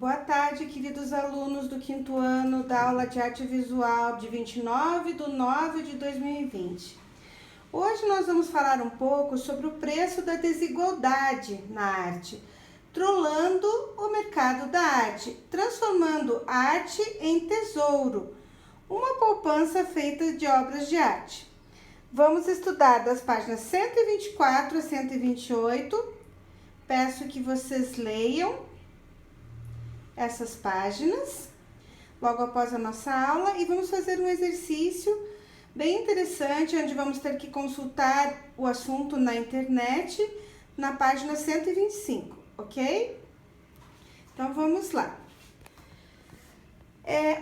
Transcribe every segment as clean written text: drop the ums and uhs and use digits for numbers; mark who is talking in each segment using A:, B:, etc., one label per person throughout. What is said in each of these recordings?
A: Boa tarde, queridos alunos do 5º ano da aula de arte visual de 29/9/2020. Hoje nós vamos falar um pouco sobre o preço da desigualdade na arte, trollando o mercado da arte, transformando arte em tesouro, uma poupança feita de obras de arte. Vamos estudar das páginas 124 a 128. Peço que vocês leiam essas páginas logo após a nossa aula e vamos fazer um exercício bem interessante, onde vamos ter que consultar o assunto na internet, na página 125, ok? Então vamos lá.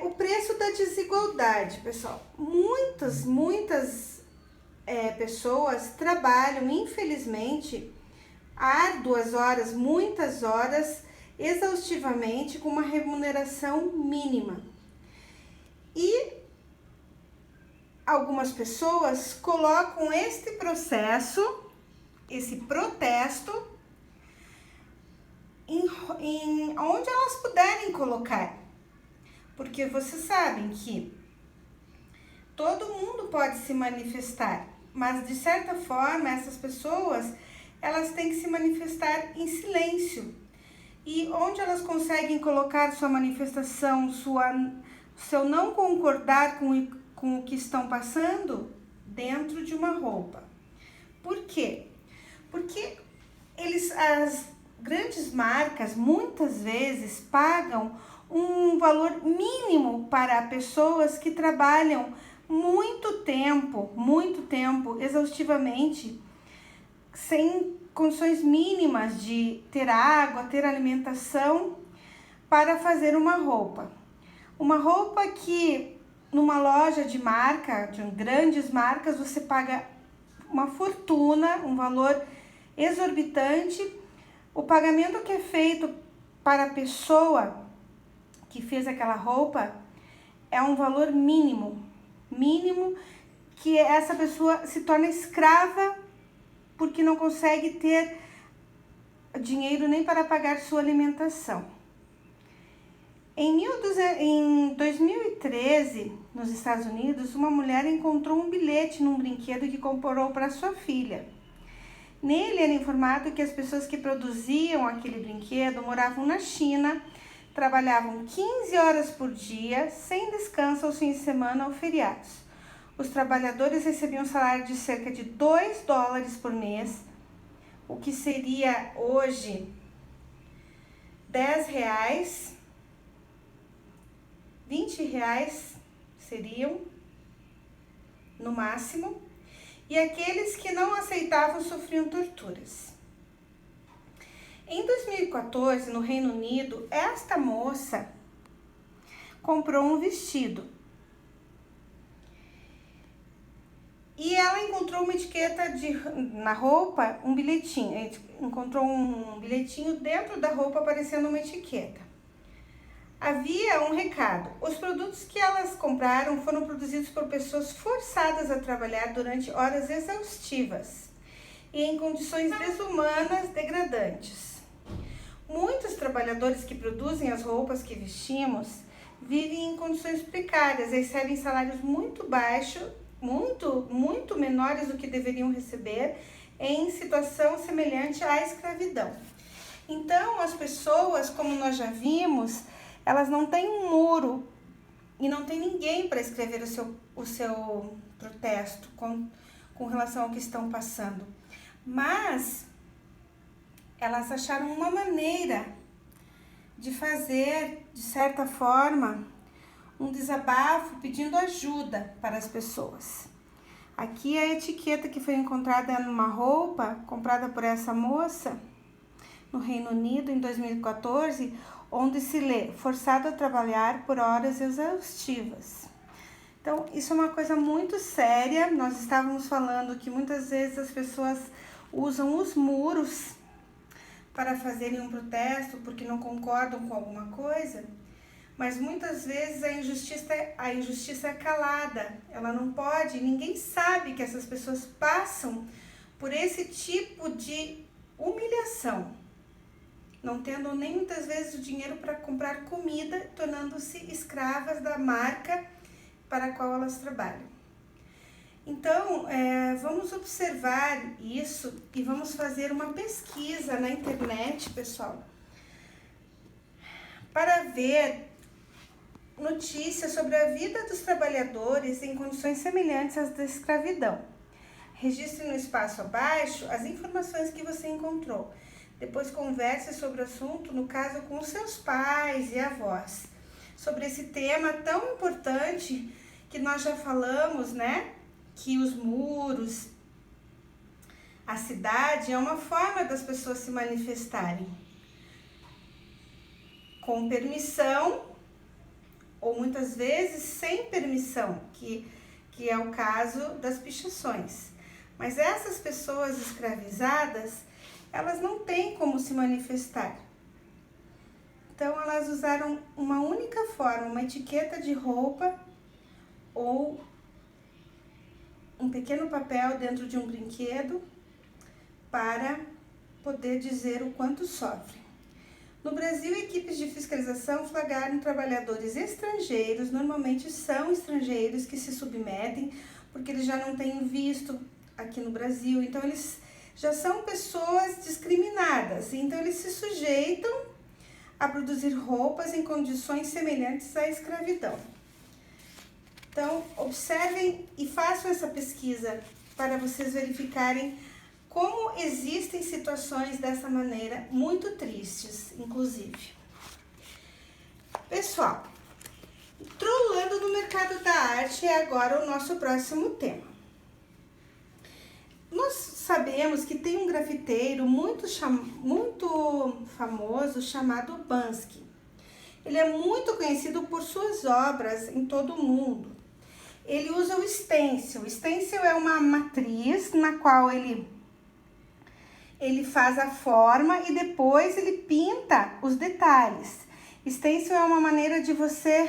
A: O preço da desigualdade, pessoal. Muitas pessoas trabalham, infelizmente, árduas horas, muitas horas, exaustivamente, com uma remuneração mínima. E algumas pessoas colocam este processo, esse protesto, em onde elas puderem colocar. Porque vocês sabem que todo mundo pode se manifestar, mas de certa forma essas pessoas, elas têm que se manifestar em silêncio. E onde elas conseguem colocar sua manifestação, seu não concordar com o que estão passando? Dentro de uma roupa. Por quê? Porque as grandes marcas muitas vezes pagam um valor mínimo para pessoas que trabalham muito tempo, exaustivamente, sem condições mínimas de ter água, ter alimentação, para fazer uma roupa. Uma roupa que numa loja de marca, de grandes marcas, você paga uma fortuna, um valor exorbitante. O pagamento que é feito para a pessoa que fez aquela roupa é um valor mínimo, que essa pessoa se torna escrava porque não consegue ter dinheiro nem para pagar sua alimentação. Em 2013, nos Estados Unidos, uma mulher encontrou um bilhete num brinquedo que comprou para sua filha. Nele era informado que as pessoas que produziam aquele brinquedo moravam na China, trabalhavam 15 horas por dia, sem descanso aos fins de semana ou feriados. Os trabalhadores recebiam um salário de cerca de $2 por mês, o que seria hoje R$10, R$20 seriam no máximo, e aqueles que não aceitavam sofriam torturas. Em 2014, no Reino Unido, esta moça comprou um vestido. E ela encontrou uma etiqueta na roupa, um bilhetinho. Encontrou um bilhetinho dentro da roupa aparecendo uma etiqueta. Havia um recado. Os produtos que elas compraram foram produzidos por pessoas forçadas a trabalhar durante horas exaustivas e em condições desumanas, degradantes. Muitos trabalhadores que produzem as roupas que vestimos vivem em condições precárias, recebem salários muito baixos, muito menores do que deveriam receber, em situação semelhante à escravidão. Então, as pessoas, como nós já vimos, elas não têm um muro e não tem ninguém para escrever o seu protesto com relação ao que estão passando. Mas elas acharam uma maneira de fazer, de certa forma, um desabafo pedindo ajuda para as pessoas. Aqui é a etiqueta que foi encontrada numa roupa comprada por essa moça no Reino Unido em 2014, onde se lê: forçado a trabalhar por horas exaustivas. Então, isso é uma coisa muito séria. Nós estávamos falando que muitas vezes as pessoas usam os muros para fazerem um protesto porque não concordam com alguma coisa, mas muitas vezes a injustiça é calada. Ela não pode, ninguém sabe que essas pessoas passam por esse tipo de humilhação. não tendo nem muitas vezes o dinheiro para comprar comida, tornando-se escravas da marca para a qual elas trabalham. Então, vamos observar isso e vamos fazer uma pesquisa na internet, pessoal, para ver notícias sobre a vida dos trabalhadores em condições semelhantes às da escravidão. Registre no espaço abaixo as informações que você encontrou. Depois converse sobre o assunto, no caso, com os seus pais e avós, sobre esse tema tão importante que nós já falamos, né? Que os muros, a cidade é uma forma das pessoas se manifestarem com permissão ou muitas vezes sem permissão, que é o caso das pichações. Mas essas pessoas escravizadas, elas não têm como se manifestar. Então elas usaram uma única forma, uma etiqueta de roupa ou um pequeno papel dentro de um brinquedo para poder dizer o quanto sofrem. No Brasil, equipes de fiscalização flagraram trabalhadores estrangeiros, normalmente são estrangeiros que se submetem, porque eles já não têm visto aqui no Brasil, então eles já são pessoas discriminadas, então eles se sujeitam a produzir roupas em condições semelhantes à escravidão. Então, observem e façam essa pesquisa para vocês verificarem como existem situações dessa maneira, muito tristes, inclusive. Pessoal, trolando no mercado da arte é agora o nosso próximo tema. Nós sabemos que tem um grafiteiro muito famoso chamado Banksy. Ele é muito conhecido por suas obras em todo o mundo. Ele usa o stencil. O stencil é uma matriz na qual ele faz a forma e depois ele pinta os detalhes. Stencil é uma maneira de você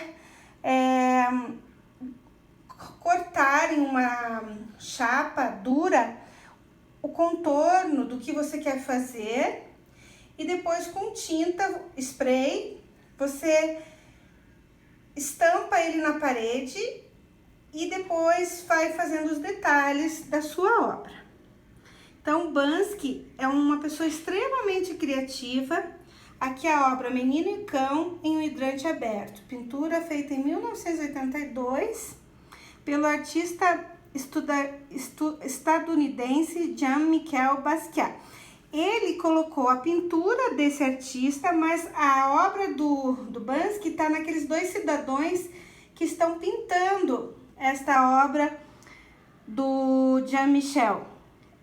A: cortar em uma chapa dura o contorno do que você quer fazer e depois com tinta, spray, você estampa ele na parede e depois vai fazendo os detalhes da sua obra. Então, Banksy é uma pessoa extremamente criativa. Aqui a obra Menino e Cão em um hidrante aberto. Pintura feita em 1982 pelo artista estadunidense Jean-Michel Basquiat. Ele colocou a pintura desse artista, mas a obra do Banksy está naqueles dois cidadãos que estão pintando esta obra do Jean-Michel.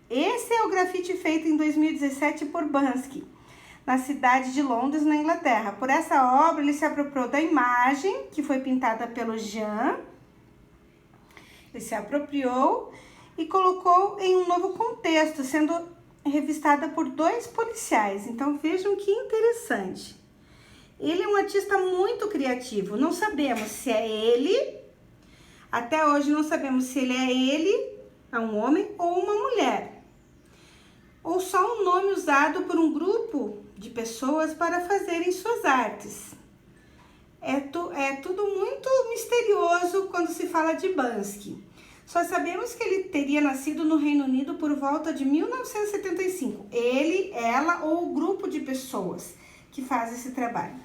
A: Esse é o grafite feito em 2017 por Banksy, na cidade de Londres, na Inglaterra. Por essa obra, ele se apropriou da imagem que foi pintada pelo Jean. Ele se apropriou e colocou em um novo contexto, sendo revistada por 2 policiais. Então, vejam que interessante. Ele é um artista muito criativo. Não sabemos se é ele, até hoje não sabemos se ele é um homem ou uma mulher, ou só um nome usado por um grupo de pessoas para fazerem suas artes. É tudo muito misterioso quando se fala de Banksy. Só sabemos que ele teria nascido no Reino Unido por volta de 1975. Ele, ela ou o grupo de pessoas que faz esse trabalho.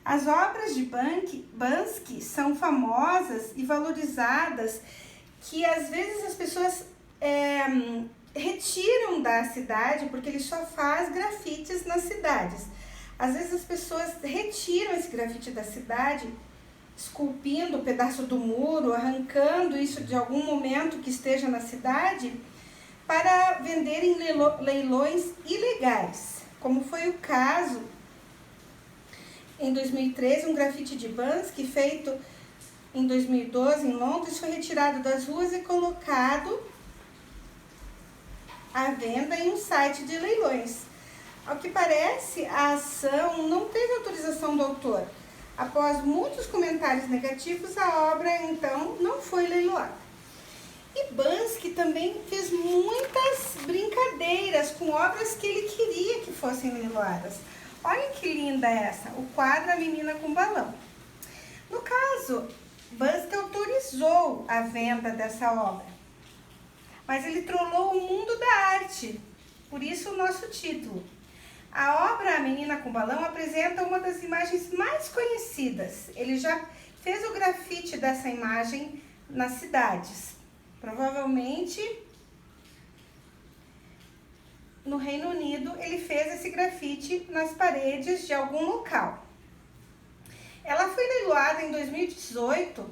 A: As obras de Banksy são famosas e valorizadas, que às vezes as pessoas retiram da cidade, porque ele só faz grafites nas cidades. Às vezes as pessoas retiram esse grafite da cidade, esculpindo um pedaço do muro, arrancando isso de algum momento que esteja na cidade, para vender em leilões ilegais, como foi o caso em 2013, um grafite de Banksy feito em 2012 em Londres foi retirado das ruas e colocado à venda em um site de leilões. Ao que parece, a ação não teve autorização do autor. Após muitos comentários negativos, a obra então não foi leiloada. E Banksy também fez muitas brincadeiras com obras que ele queria que fossem leiloadas. Olha que linda essa, o quadro A Menina com Balão. No caso, Banksy autorizou a venda dessa obra, mas ele trollou o mundo da arte, por isso o nosso título. A obra A Menina com Balão apresenta uma das imagens mais conhecidas. Ele já fez o grafite dessa imagem nas cidades. Provavelmente no Reino Unido ele fez esse grafite nas paredes de algum local. Ela foi leiloada em 2018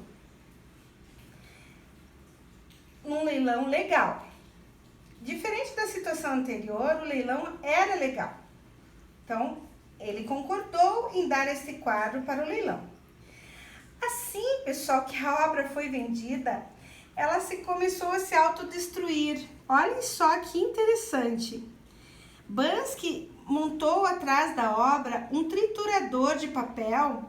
A: num leilão legal. Diferente da situação anterior, o leilão era legal. Então, ele concordou em dar esse quadro para o leilão. Assim, pessoal, que a obra foi vendida, ela começou a se autodestruir. Olhem só que interessante. Banksy montou atrás da obra um triturador de papel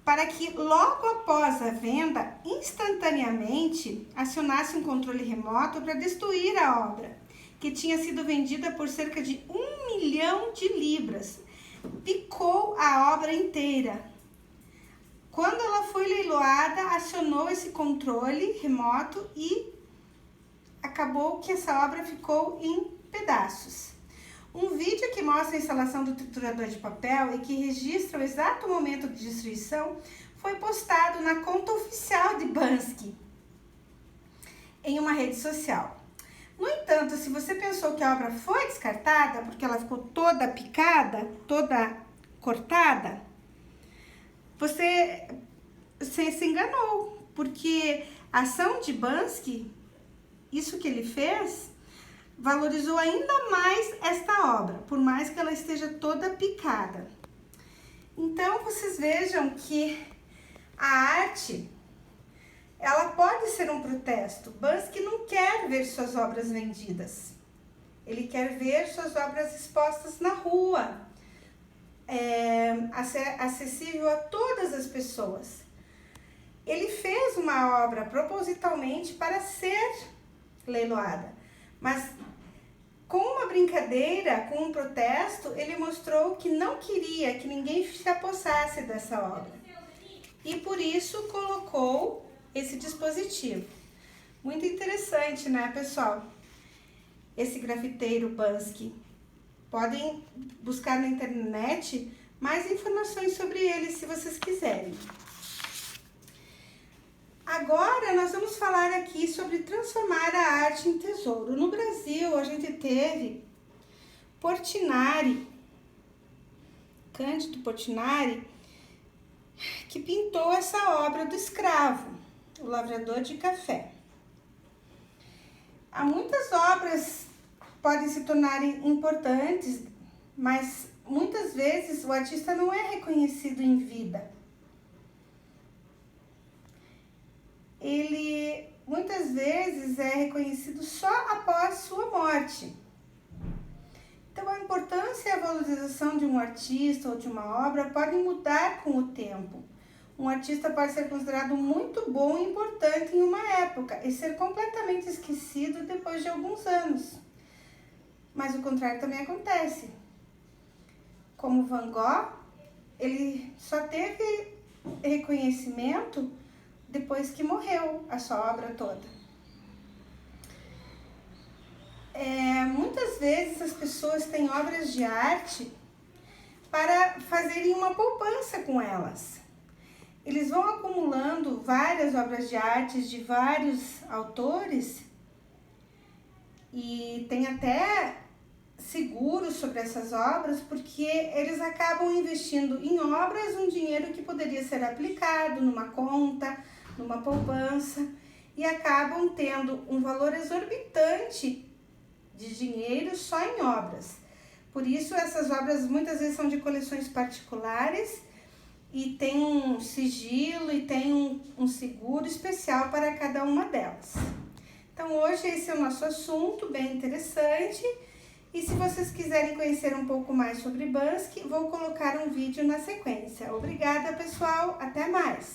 A: para que logo após a venda, instantaneamente, acionasse um controle remoto para destruir a obra, que tinha sido vendida por cerca de 1 milhão de libras. Picou a obra inteira. Quando ela foi leiloada, acionou esse controle remoto e acabou que essa obra ficou em pedaços. Um vídeo que mostra a instalação do triturador de papel e que registra o exato momento de destruição foi postado na conta oficial de Banksy em uma rede social. No entanto, se você pensou que a obra foi descartada porque ela ficou toda picada, toda cortada, você se enganou, porque a ação de Banksy, isso que ele fez, valorizou ainda mais esta obra, por mais que ela esteja toda picada. Então, vocês vejam que a arte, ela pode ser um protesto. Banksy não quer ver suas obras vendidas. Ele quer ver suas obras expostas na rua, acessível a todas as pessoas. Ele fez uma obra propositalmente para ser leiloada, mas com uma brincadeira, com um protesto, ele mostrou que não queria que ninguém se apossasse dessa obra. E por isso colocou esse dispositivo. Muito interessante, né, pessoal? Esse grafiteiro Banksy. Podem buscar na internet mais informações sobre ele, se vocês quiserem. Agora, nós vamos falar aqui sobre transformar a arte em tesouro. No Brasil, a gente teve Portinari, Cândido Portinari, que pintou essa obra do escravo, o lavrador de café. Há muitas obras que podem se tornar importantes, mas muitas vezes o artista não é reconhecido em vida. Ele muitas vezes é reconhecido só após sua morte. Então, a importância e a valorização de um artista ou de uma obra podem mudar com o tempo. Um artista pode ser considerado muito bom e importante em uma época e ser completamente esquecido depois de alguns anos. Mas o contrário também acontece. Como Van Gogh, ele só teve reconhecimento depois que morreu a sua obra toda. Muitas vezes as pessoas têm obras de arte para fazerem uma poupança com elas. Eles vão acumulando várias obras de arte de vários autores e tem até seguros sobre essas obras, porque eles acabam investindo em obras um dinheiro que poderia ser aplicado numa conta, numa poupança, e acabam tendo um valor exorbitante de dinheiro só em obras. Por isso, essas obras muitas vezes são de coleções particulares e tem um sigilo e tem um seguro especial para cada uma delas. Então, hoje esse é o nosso assunto, bem interessante. E se vocês quiserem conhecer um pouco mais sobre Banksy, vou colocar um vídeo na sequência. Obrigada, pessoal. Até mais!